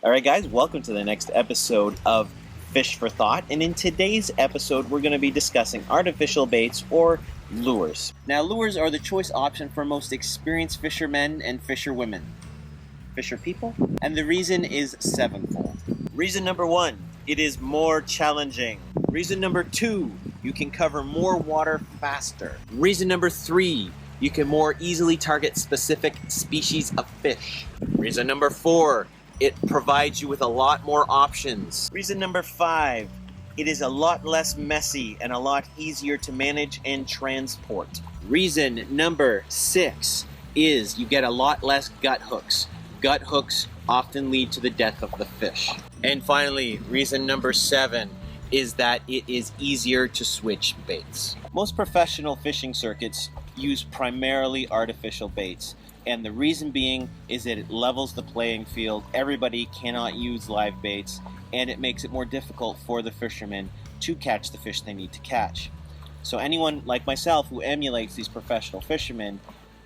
Alright guys, welcome to the next episode of Fish for Thought, and in today's episode we're going to be discussing artificial baits or lures. Now lures are the choice option for most experienced fishermen and fisherwomen. Fisher people? And the reason is sevenfold. Reason number 1, it is more challenging. Reason number 2, you can cover more water faster. Reason number 3, you can more easily target specific species of fish. Reason number 4, it provides you with a lot more options. Reason number 5, it is a lot less messy and a lot easier to manage and transport. Reason number 6 is you get a lot less gut hooks. Gut hooks often lead to the death of the fish. And finally, reason number 7 is that it is easier to switch baits. Most professional fishing circuits use primarily artificial baits. And the reason being is that it levels the playing field. Everybody cannot use live baits, and it makes it more difficult for the fishermen to catch the fish they need to catch. So anyone like myself who emulates these professional fishermen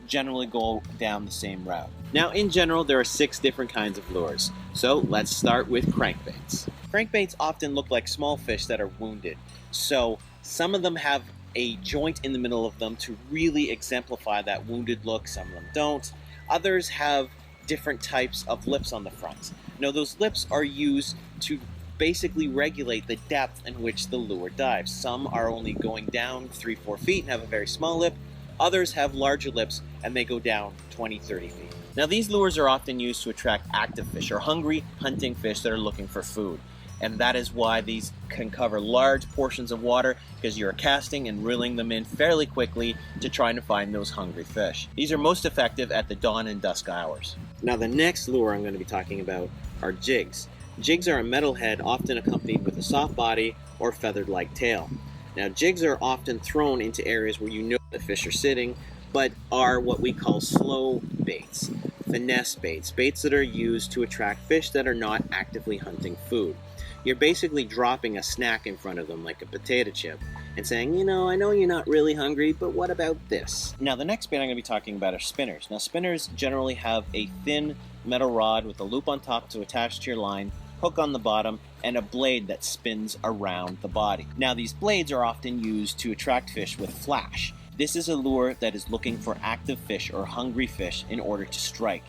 generally go down the same route. Now in general, there are 6 different kinds of lures. So let's start with crankbaits. Crankbaits often look like small fish that are wounded. So some of them have a joint in the middle of them to really exemplify that wounded look. Some of them don't. Others have different types of lips on the front. Now those lips are used to basically regulate the depth in which the lure dives. Some are only going down 3-4 feet and have a very small lip. Others have larger lips and they go down 20-30 feet. Now these lures are often used to attract active fish or hungry hunting fish that are looking for food. And that is why these can cover large portions of water, because you're casting and reeling them in fairly quickly to try to find those hungry fish. These are most effective at the dawn and dusk hours. Now the next lure I'm going to be talking about are jigs. Jigs are a metal head often accompanied with a soft body or feathered-like tail. Now jigs are often thrown into areas where you know the fish are sitting, but are what we call slow baits, finesse baits, baits that are used to attract fish that are not actively hunting food. You're basically dropping a snack in front of them like a potato chip and saying, you know, I know you're not really hungry, but what about this? Now the next bait I'm going to be talking about are spinners. Now spinners generally have a thin metal rod with a loop on top to attach to your line, hook on the bottom, and a blade that spins around the body. Now these blades are often used to attract fish with flash. This is a lure that is looking for active fish or hungry fish in order to strike.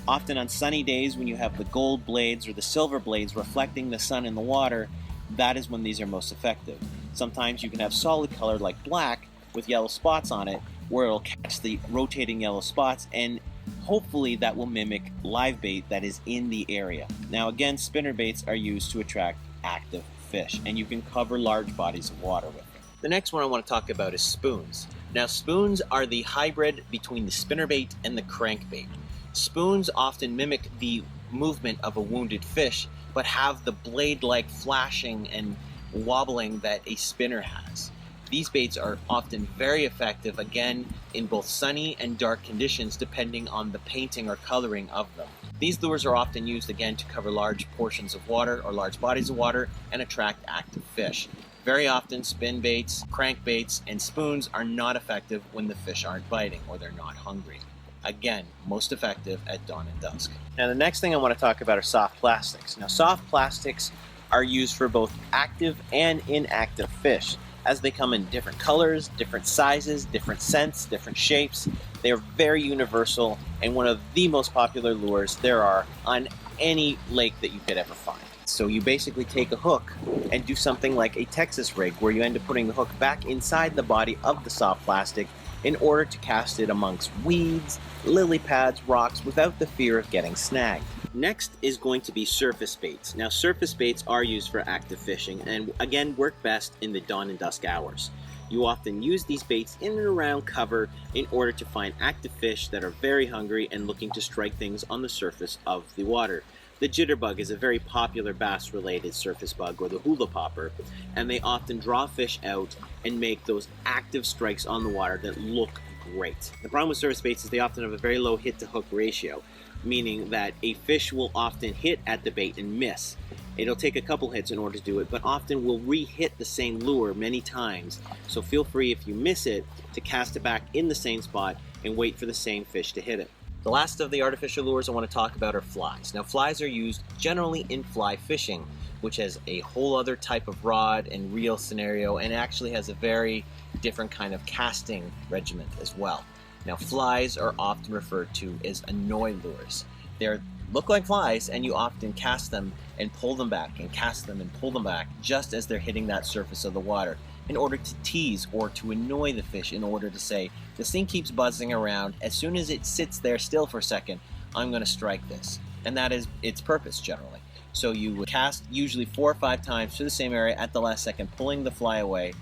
Often on sunny days when you have the gold blades or the silver blades reflecting the sun in the water, that is when these are most effective. Sometimes you can have solid color like black with yellow spots on it, where it'll catch the rotating yellow spots, and hopefully that will mimic live bait that is in the area. Now again, spinner baits are used to attract active fish, and you can cover large bodies of water with them. The next one I want to talk about is spoons. Now spoons are the hybrid between the spinnerbait and the crankbait. Spoons often mimic the movement of a wounded fish, but have the blade-like flashing and wobbling that a spinner has. These baits are often very effective, again, in both sunny and dark conditions, depending on the painting or coloring of them. These lures are often used, again, to cover large portions of water or large bodies of water and attract active fish. Very often, spin baits, crankbaits, and spoons are not effective when the fish aren't biting or they're not hungry. Again, most effective at dawn and dusk. Now the next thing I want to talk about are soft plastics. Now soft plastics are used for both active and inactive fish, as they come in different colors, different sizes, different scents, different shapes. They are very universal and one of the most popular lures there are on any lake that you could ever find. So you basically take a hook and do something like a Texas rig, where you end up putting the hook back inside the body of the soft plastic in order to cast it amongst weeds, lily pads, rocks, without the fear of getting snagged. Next is going to be surface baits. Now surface baits are used for active fishing and again work best in the dawn and dusk hours. You often use these baits in and around cover in order to find active fish that are very hungry and looking to strike things on the surface of the water. The jitterbug is a very popular bass-related surface bug, or the hula popper, and they often draw fish out and make those active strikes on the water that look great. The problem with surface baits is they often have a very low hit-to-hook ratio, meaning that a fish will often hit at the bait and miss. It'll take a couple hits in order to do it, but often will re-hit the same lure many times, so feel free, if you miss it, to cast it back in the same spot and wait for the same fish to hit it. The last of the artificial lures I want to talk about are flies. Now, flies are used generally in fly fishing, which has a whole other type of rod and reel scenario, and actually has a very different kind of casting regiment as well. Now, flies are often referred to as annoy lures. They look like flies, and you often cast them and pull them back, and cast them and pull them back just as they're hitting that surface of the water, in order to tease or to annoy the fish, in order to say, this thing keeps buzzing around, as soon as it sits there still for a second, I'm going to strike this. And that is its purpose generally. So you would cast usually 4 or 5 times to the same area at the last second, pulling the fly away,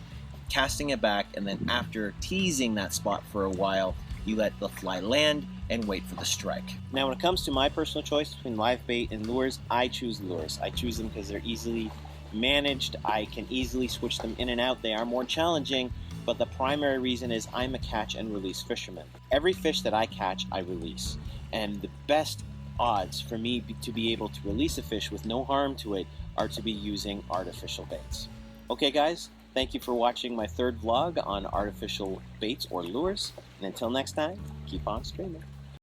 casting it back, and then after teasing that spot for a while, you let the fly land and wait for the strike. Now, when it comes to my personal choice between live bait and lures, I choose lures. I choose them because they're easily managed. I can easily switch them in and out. They are more challenging, but the primary reason is I'm a catch and release fisherman. Every fish that I catch, I release. And the best odds for me to be able to release a fish with no harm to it are to be using artificial baits. Okay, guys? Thank you for watching my third vlog on artificial baits or lures. And until next time, keep on streaming.